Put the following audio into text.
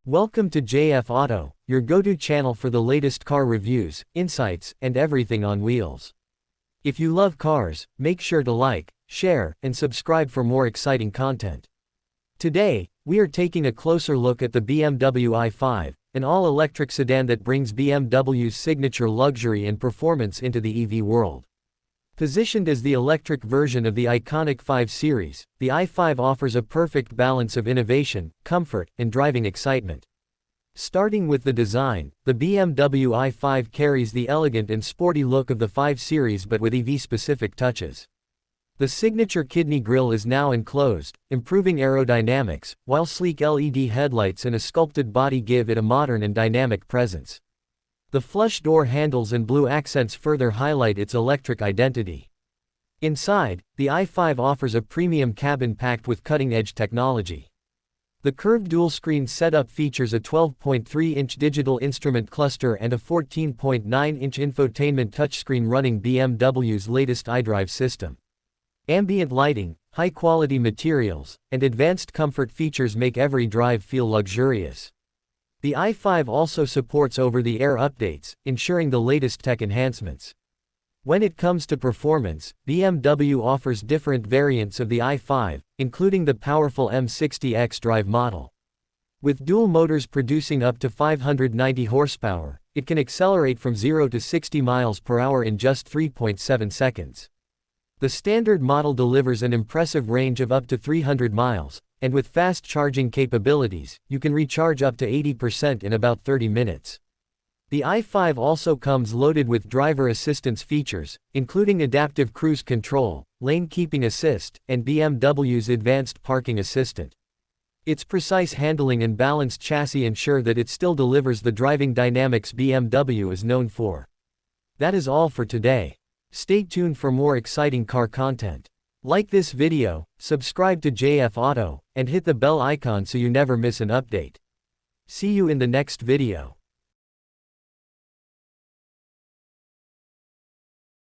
Welcome to JF Auto, your go-to channel for the latest car reviews, insights, and everything on wheels. If you love cars, make sure to like, share, and subscribe for more exciting content. Today, we are taking a closer look at the BMW i5, an all-electric sedan that brings BMW's signature luxury and performance into the EV world. Positioned as the electric version of the iconic 5 Series, the i5 offers a perfect balance of innovation, comfort, and driving excitement. Starting with the design, the BMW i5 carries the elegant and sporty look of the 5 Series but with EV-specific touches. The signature kidney grille is now enclosed, improving aerodynamics, while sleek LED headlights and a sculpted body give it a modern and dynamic presence. The flush door handles and blue accents further highlight its electric identity. Inside, the i5 offers a premium cabin packed with cutting-edge technology. The curved dual-screen setup features a 12.3-inch digital instrument cluster and a 14.9-inch infotainment touchscreen running BMW's latest iDrive system. Ambient lighting, high-quality materials, and advanced comfort features make every drive feel luxurious. The i5 also supports over-the-air updates, ensuring the latest tech enhancements. When it comes to performance, BMW offers different variants of the i5, including the powerful M60 xDrive model. With dual motors producing up to 590 horsepower, it can accelerate from 0 to 60 miles per hour in just 3.7 seconds. The standard model delivers an impressive range of up to 300 miles, and with fast charging capabilities, you can recharge up to 80% in about 30 minutes. The i5 also comes loaded with driver assistance features, including adaptive cruise control, lane keeping assist, and BMW's advanced parking assistant. Its precise handling and balanced chassis ensure that it still delivers the driving dynamics BMW is known for. That is all for today. Stay tuned for more exciting car content. Like this video, subscribe to JF Auto, and hit the bell icon so you never miss an update. See you in the next video.